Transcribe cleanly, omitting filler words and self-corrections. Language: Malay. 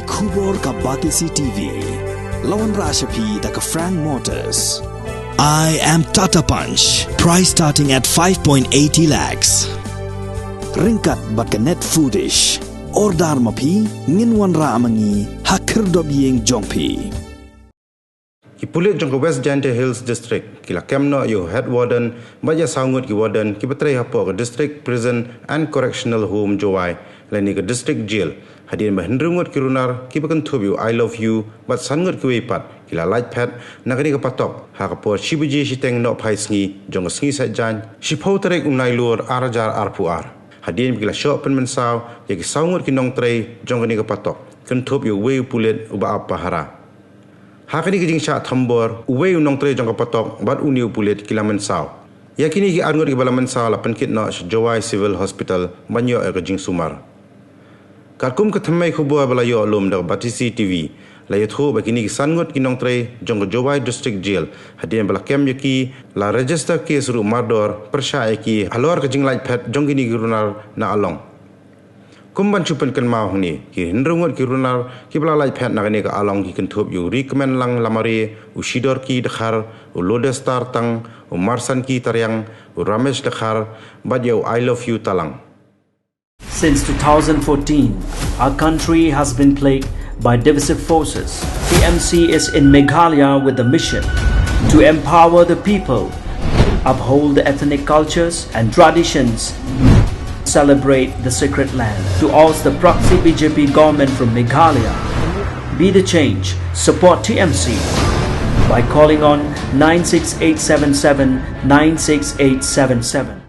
Kubor ka Batisi TV. Lawan Rashapi da ka Frank Motors. I am Tata Punch. Price starting at 5.80 lakhs. Ringkat bat ka net foodish. Ordar mapi nginwan ra amangi hakir dob yeng jongpi. Ki pulit jong West Jante Hills District kila kemno yo head warden baja sangut ki warden ki betrai hapo ke district prison and correctional home Jowai leni ke district jail hadin bahendrungut ki runar ki bakan thubiu I love you bat sangut ki wepat kila light pad nagani ke patok ha ka por shibuji shiteng no phai sngi jong sngi sa jan shipau terek unai lur arajar arpuar hadin kila shop pen mensaw ya ki sangut ki nong trei jong ni ke patok kan thubiu we pulit uba apa hara Hakini kijing Shah thambor uwe unong tre jong kapatok bat uniu pulit kilamen saw. Yakini ki arngot ki balaman saw la penkit no Jowai Civil Hospital banyo e kijing sumar. Karkum ke thamai khubwa balayo lom da Batisi TV la yatho bakini ki sangot ki nong tre jong Jowai District Jail hadien bala kem yaki la register case ru mardor persha ki alor kijing light pad jong kini girunar na along. Kumban chupen kan mau ni ki hindrungot ki runar ki bla lai phet nagani ka along ki kentup yu recommend lang lamari ushidor ki dekhar u lodestar tang u marsan ki taryang u ramesh dekhar badyo I love you talang. Since 2014 our country has been plagued by divisive forces. TMC is in Meghalaya with the mission to empower the people, uphold the ethnic cultures and traditions, celebrate the sacred land. To oust the proxy BJP government from Meghalaya, be the change, support TMC by calling on 96877 96877.